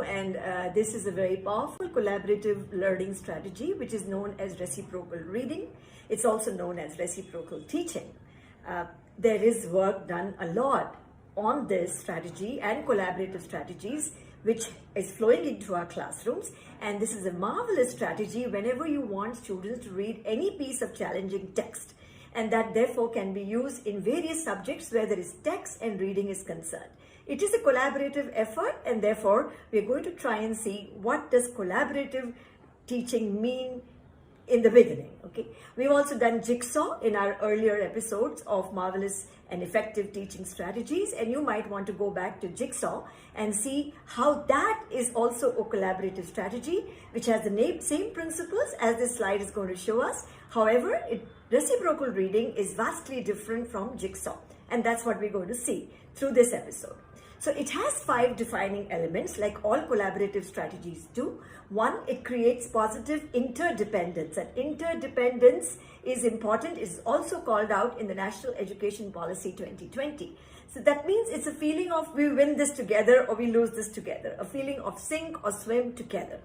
and this is a very powerful collaborative learning strategy which is known as reciprocal reading. It's also known as reciprocal teaching. There is work done a lot on this strategy and collaborative strategies which is flowing into our classrooms, and this is a marvelous strategy whenever you want students to read any piece of challenging text, and that therefore can be used in various subjects where there is text and reading is concerned. It is a collaborative effort, and therefore we are going to try and see what does collaborative teaching mean in the beginning. Okay, we've also done jigsaw in our earlier episodes of marvelous and effective teaching strategies, and you might want to go back to jigsaw and see how that is also a collaborative strategy which has the same principles as this slide is going to show us. However, reciprocal reading is vastly different from jigsaw, and that's what we're going to see through this episode. So it has 5 defining elements like all collaborative strategies do. 1, it creates positive interdependence, and interdependence is important. It's also called out in the National Education Policy 2020. So that means it's a feeling of we win this together or we lose this together, a feeling of sink or swim together.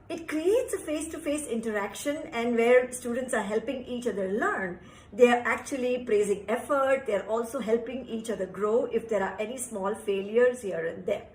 It creates a face-to-face interaction, and where students are helping each other learn, they are actually praising effort. They're also helping each other grow if there are any small failures here and there.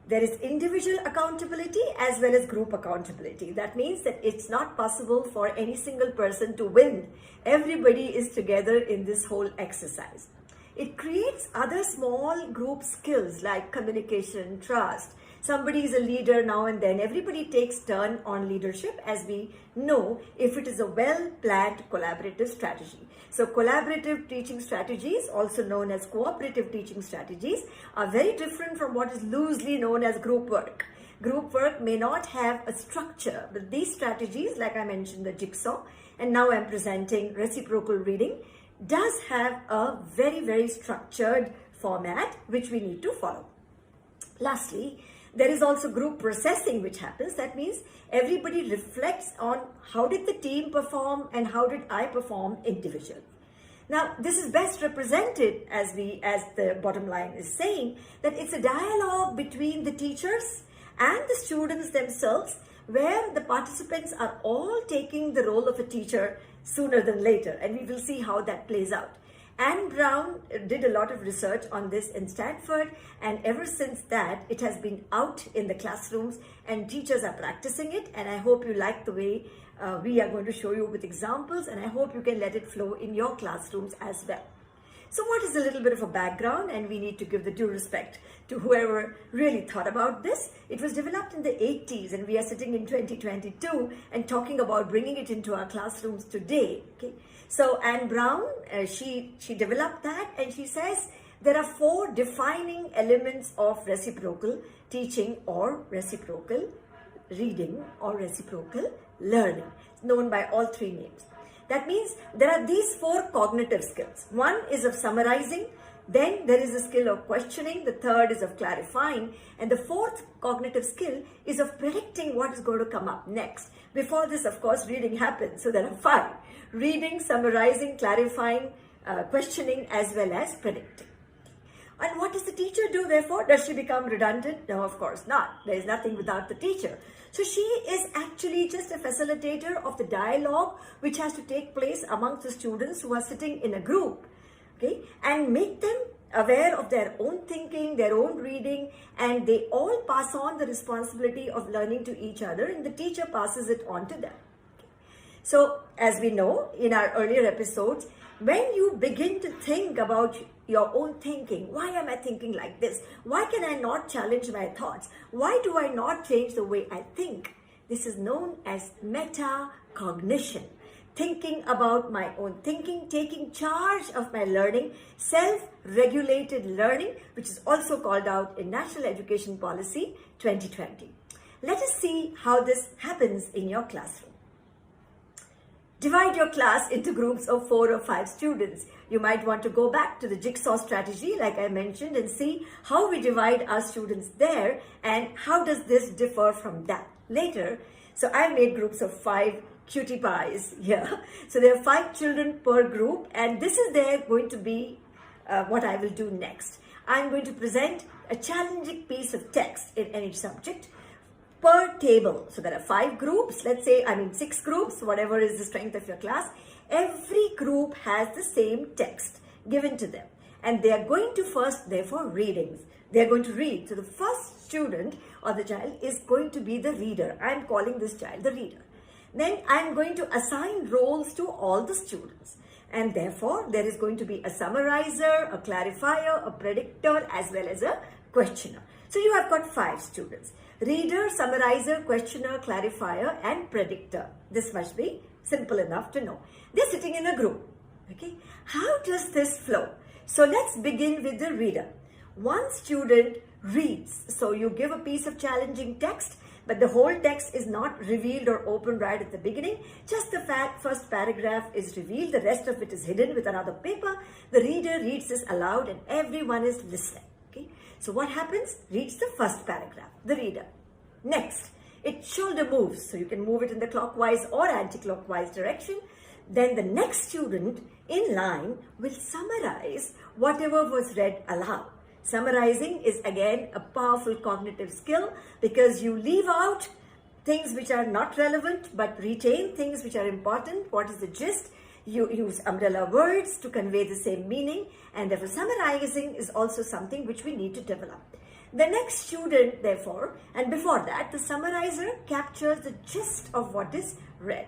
There is individual accountability as well as group accountability. That means that it's not possible for any single person to win. Everybody is together in this whole exercise. It creates other small group skills like communication, trust. Somebody is a leader now and then. Everybody takes turn on leadership, as we know, if it is a well-planned collaborative strategy. So collaborative teaching strategies, also known as cooperative teaching strategies, are very different from what is loosely known as group work. Group work may not have a structure, but these strategies, like I mentioned, the jigsaw, and now I'm presenting reciprocal reading, does have a very, very structured format which we need to follow. Lastly, there is also group processing which happens. That means everybody reflects on how did the team perform and how did I perform individually. Now, this is best represented as the bottom line is saying, that it's a dialogue between the teachers and the students themselves, where the participants are all taking the role of a teacher sooner than later, and we will see how that plays out. Anne Brown did a lot of research on this in Stanford, and ever since that it has been out in the classrooms and teachers are practicing it, and I hope you like the way we are going to show you with examples, and I hope you can let it flow in your classrooms as well. So what is a little bit of a background, and we need to give the due respect to whoever really thought about this. It was developed in the 80s, and we are sitting in 2022 and talking about bringing it into our classrooms today. Okay, so Anne Brown, she developed that, and she says there are 4 defining elements of reciprocal teaching or reciprocal reading or reciprocal learning, known by all 3 names. That means there are these 4 cognitive skills. 1 is of summarizing, then there is a skill of questioning, the 3rd is of clarifying, and the 4th cognitive skill is of predicting what is going to come up next. Before this, of course, reading happens, so there are 5. Reading, summarizing, clarifying, questioning, as well as predicting. And what does the teacher do, therefore? Does she become redundant? No, of course not. There is nothing without the teacher. So she is actually just a facilitator of the dialogue which has to take place amongst the students who are sitting in a group, okay, and make them aware of their own thinking, their own reading, and they all pass on the responsibility of learning to each other, and the teacher passes it on to them. So as we know in our earlier episodes, when you begin to think about your own thinking, why am I thinking like this? Why can I not challenge my thoughts? Why do I not change the way I think? This is known as metacognition. Thinking about my own thinking, taking charge of my learning, self-regulated learning, which is also called out in National Education Policy 2020. Let us see how this happens in your classroom. Divide your class into groups of 4 or 5 students. You might want to go back to the jigsaw strategy, like I mentioned, and see how we divide our students there and how does this differ from that later. So I made groups of 5 cutie pies here. So there are 5 children per group, and this is going to be what I will do next. I'm going to present a challenging piece of text in any subject per table. So there are 5 groups, let's say, 6 groups, whatever is the strength of your class. Every group has the same text given to them. And they are going to first, therefore, readings. They are going to read. So the first student or the child is going to be the reader. I'm calling this child the reader. Then I'm going to assign roles to all the students. And therefore, there is going to be a summarizer, a clarifier, a predictor, as well as a questioner. So you have got 5 students. Reader, summarizer, questioner, clarifier, and predictor. This must be simple enough to know. They're sitting in a group. Okay. How does this flow? So let's begin with the reader. One student reads. So you give a piece of challenging text, but the whole text is not revealed or opened right at the beginning. Just the first paragraph is revealed. The rest of it is hidden with another paper. The reader reads this aloud and everyone is listening. Okay. So what happens? Reads the first paragraph, the reader. Next, it shoulder moves. So you can move it in the clockwise or anti-clockwise direction. Then the next student in line will summarize whatever was read aloud. Summarizing is again a powerful cognitive skill because you leave out things which are not relevant but retain things which are important. What is the gist? You use umbrella words to convey the same meaning, and therefore summarizing is also something which we need to develop. The next student, therefore, and before that, the summarizer captures the gist of what is read.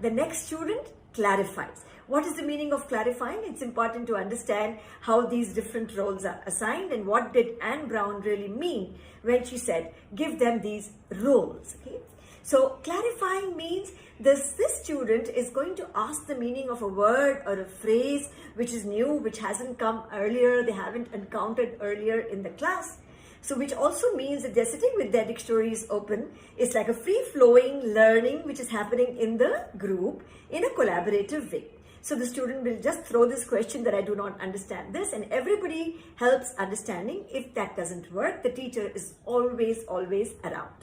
The next student clarifies. What is the meaning of clarifying? It's important to understand how these different roles are assigned and what did Anne Brown really mean when she said, give them these roles. Okay? So clarifying means this student is going to ask the meaning of a word or a phrase which is new, which hasn't come earlier, they haven't encountered earlier in the class. So which also means that they're sitting with their dictionaries open. It's like a free-flowing learning which is happening in the group in a collaborative way. So the student will just throw this question that I do not understand this, and everybody helps understanding. If that doesn't work, the teacher is always around.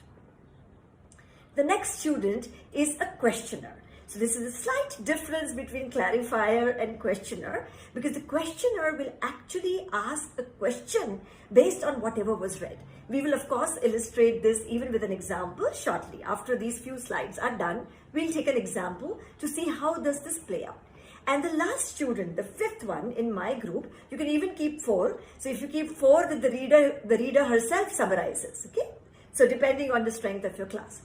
The next student is a questioner. So this is a slight difference between clarifier and questioner, because the questioner will actually ask a question based on whatever was read. We will of course illustrate this even with an example shortly. After these few slides are done, we'll take an example to see how does this play out. And the last student, the 5th one in my group, you can even keep 4. So if you keep 4, then the reader herself summarizes. Okay. So depending on the strength of your class.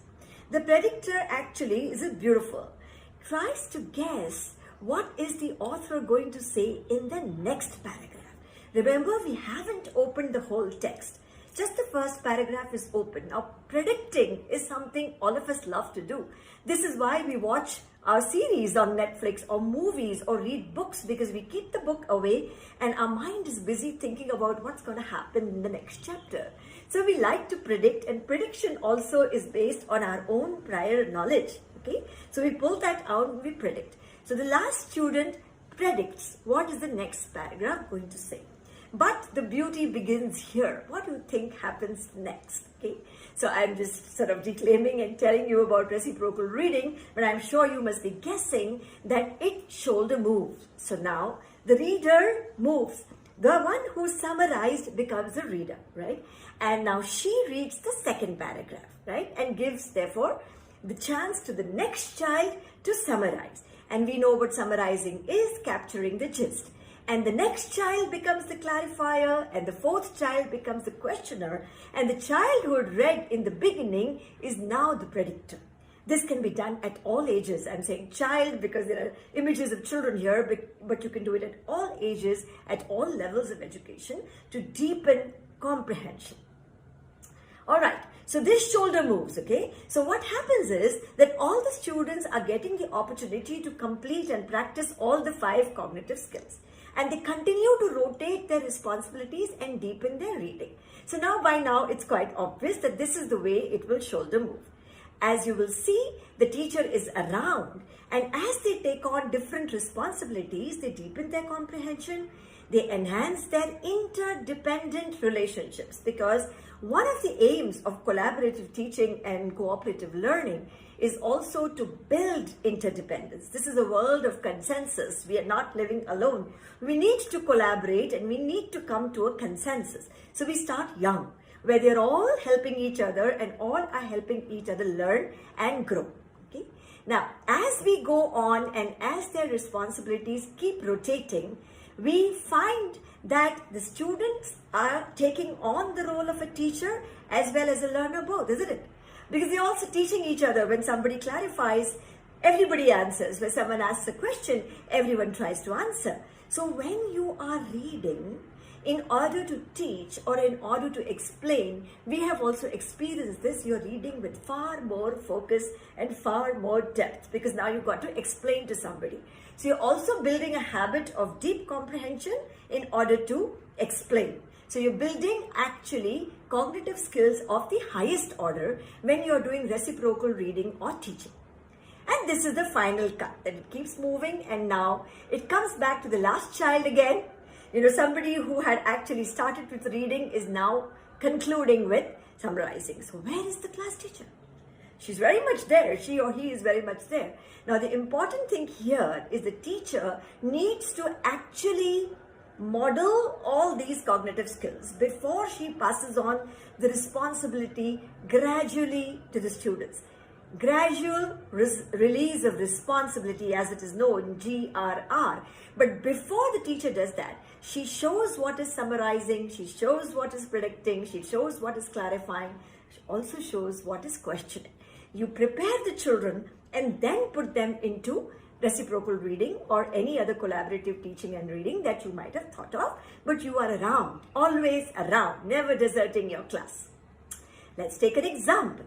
The predictor actually is beautiful. Tries to guess what is the author going to say in the next paragraph. Remember, we haven't opened the whole text. Just the first paragraph is open. Now, predicting is something all of us love to do. This is why we watch our series on Netflix or movies or read books, because we keep the book away and our mind is busy thinking about what's going to happen in the next chapter. So we like to predict, and prediction also is based on our own prior knowledge. Okay, so we pull that out and we predict. So the last student predicts what is the next paragraph going to say. But the beauty begins here. What do you think happens next? Okay, so I'm just sort of declaiming and telling you about reciprocal reading, but I'm sure you must be guessing that it shoulder moves. So now the reader moves. The one who summarized becomes the reader, right? And now she reads the second paragraph, right? And gives, therefore, the chance to the next child to summarize. And we know what summarizing is, capturing the gist. And the next child becomes the clarifier, and the 4th child becomes the questioner, and the child who had read in the beginning is now the predictor. This can be done at all ages. I'm saying child because there are images of children here, but you can do it at all ages, at all levels of education to deepen comprehension. All right, so this shoulder moves, okay? So what happens is that all the students are getting the opportunity to complete and practice all the 5 cognitive skills. And they continue to rotate their responsibilities and deepen their reading. So now by now, it's quite obvious that this is the way it will shoulder move. As you will see, the teacher is around, and as they take on different responsibilities, they deepen their comprehension, They enhance their interdependent relationships, because one of the aims of collaborative teaching and cooperative learning is also to build interdependence. This is a world of consensus. We are not living alone. We need to collaborate and we need to come to a consensus. So we start young, where they're all helping each other and all are helping each other learn and grow. Okay? Now, as we go on and as their responsibilities keep rotating, we find that the students are taking on the role of a teacher as well as a learner both, isn't it? Because they're also teaching each other. When somebody clarifies, everybody answers. When someone asks a question, everyone tries to answer. So when you are reading, in order to teach or in order to explain, we have also experienced this. You're reading with far more focus and far more depth, because now you've got to explain to somebody. So you're also building a habit of deep comprehension in order to explain. So you're building actually cognitive skills of the highest order when you're doing reciprocal reading or teaching. And this is the final cut, that it keeps moving, and now it comes back to the last child again. You know, somebody who had actually started with reading is now concluding with summarizing. So where is the class teacher? She's very much there. She or he is very much there. Now the important thing here is the teacher needs to actually model all these cognitive skills before she passes on the responsibility gradually to the students. Gradual release of responsibility, as it is known, GRR. But before the teacher does that, she shows what is summarizing, she shows what is predicting, she shows what is clarifying, she also shows what is questioning. You prepare the children and then put them into reciprocal reading or any other collaborative teaching and reading that you might have thought of, but you are around, always around, never deserting your class. Let's take an example.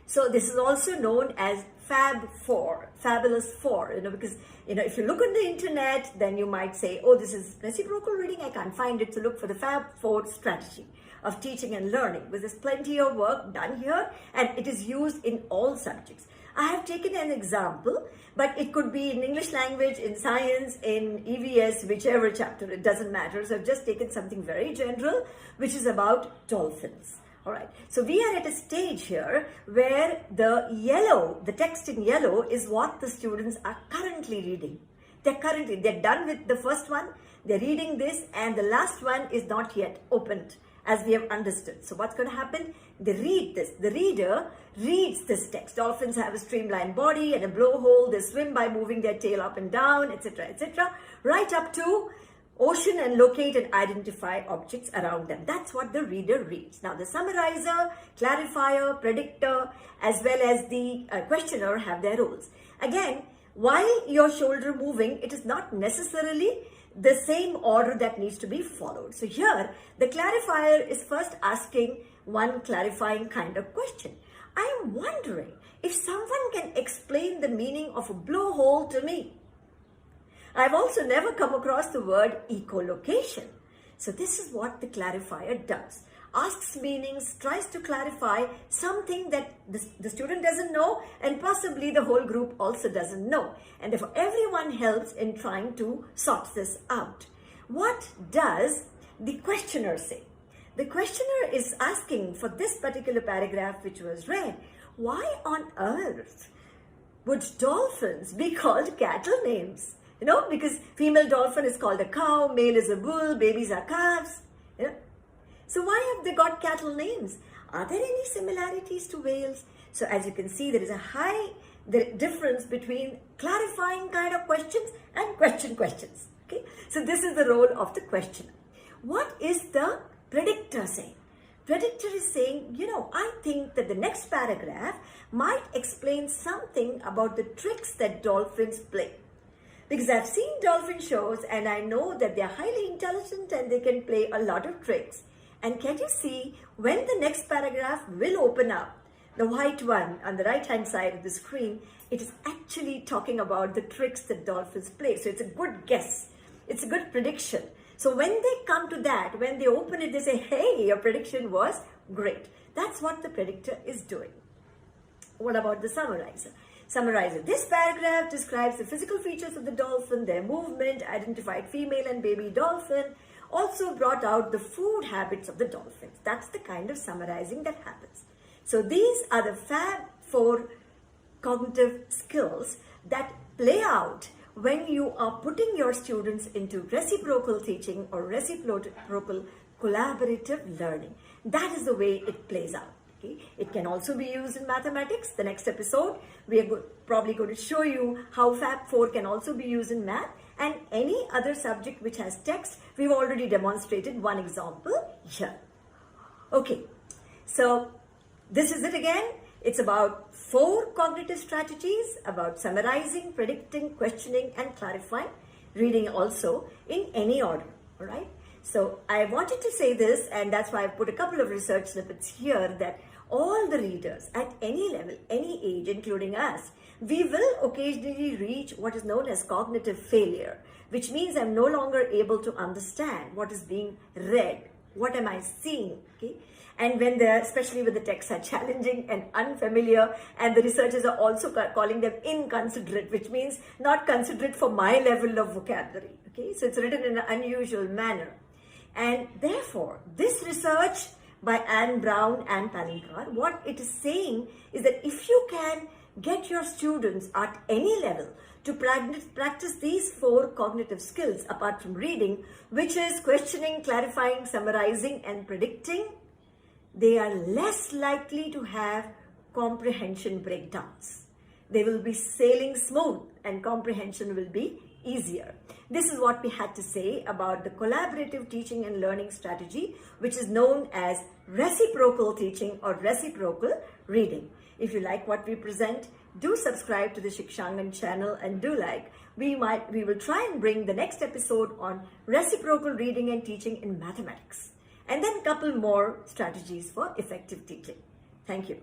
So this is also known as Fab 4, Fabulous 4, because if you look on the internet, then you might say, oh, this is reciprocal reading, I can't find it, so look for the Fab 4 strategy of teaching and learning, because there's plenty of work done here and it is used in all subjects. I have taken an example, but it could be in English language, in science, in EVS, whichever chapter, it doesn't matter. So I've just taken something very general, which is about dolphins. All right, so we are at a stage here where the text in yellow is what the students are currently reading. They're done with the first one, they're reading this, and the last one is not yet opened, as we have understood. So what's going to happen? They read this. The reader reads this text. Dolphins have a streamlined body and a blowhole. They swim by moving their tail up and down, etc., right up to ocean and locate and identify objects around them. That's what the reader reads. Now the summarizer, clarifier, predictor, as well as the questioner have their roles. Again, while you're shoulder moving, it is not necessarily the same order that needs to be followed. So here, the clarifier is first asking one clarifying kind of question. I am wondering if someone can explain the meaning of a blowhole to me. I've also never come across the word echolocation. So this is what the clarifier does. Asks meanings, tries to clarify something that the student doesn't know and possibly the whole group also doesn't know. And therefore everyone helps in trying to sort this out. What does the questioner say? The questioner is asking for this particular paragraph which was read, why on earth would dolphins be called cattle names? Because female dolphin is called a cow, male is a bull, babies are calves. So why have they got cattle names? Are there any similarities to whales? So as you can see, there is a high difference between clarifying kind of questions and questions. Okay? So this is the role of the questioner. What is the predictor saying? Predictor is saying, I think that the next paragraph might explain something about the tricks that dolphins play. Because I've seen dolphin shows and I know that they're highly intelligent and they can play a lot of tricks. And can you see when the next paragraph will open up, the white one on the right hand side of the screen, it is actually talking about the tricks that dolphins play. So it's a good guess. It's a good prediction. So when they come to that, when they open it, they say, hey, your prediction was great. That's what the predictor is doing. What about the summarizer? Summarize it. This paragraph describes the physical features of the dolphin, their movement, identified female and baby dolphin, also brought out the food habits of the dolphins. That's the kind of summarizing that happens. So these are the Fab 4 cognitive skills that play out when you are putting your students into reciprocal teaching or reciprocal collaborative learning. That is the way it plays out. Okay? It can also be used in mathematics. The next episode, we are probably going to show you how Fab 4 can also be used in math and any other subject which has text. We've already demonstrated one example here. Okay, so this is it again. It's about 4 cognitive strategies about summarizing, predicting, questioning, and clarifying. Reading also in any order, all right? So I wanted to say this, and that's why I put a couple of research snippets here, that all the readers at any level, any age, including us, we will occasionally reach what is known as cognitive failure, which means I'm no longer able to understand what is being read. What am I seeing? Okay? And when especially when the texts are challenging and unfamiliar, and the researchers are also calling them inconsiderate, which means not considerate for my level of vocabulary. Okay? So it's written in an unusual manner. And therefore, this research by Anne Brown and Palinkar, what it is saying is that if you can get your students at any level to practice these 4 cognitive skills apart from reading, which is questioning, clarifying, summarizing, and predicting, they are less likely to have comprehension breakdowns. They will be sailing smooth and comprehension will be easier. This is what we had to say about the collaborative teaching and learning strategy, which is known as reciprocal teaching or reciprocal reading. If you like what we present, do subscribe to the Shikshangan channel and do like. We will try and bring the next episode on reciprocal reading and teaching in mathematics, and then a couple more strategies for effective teaching. Thank you.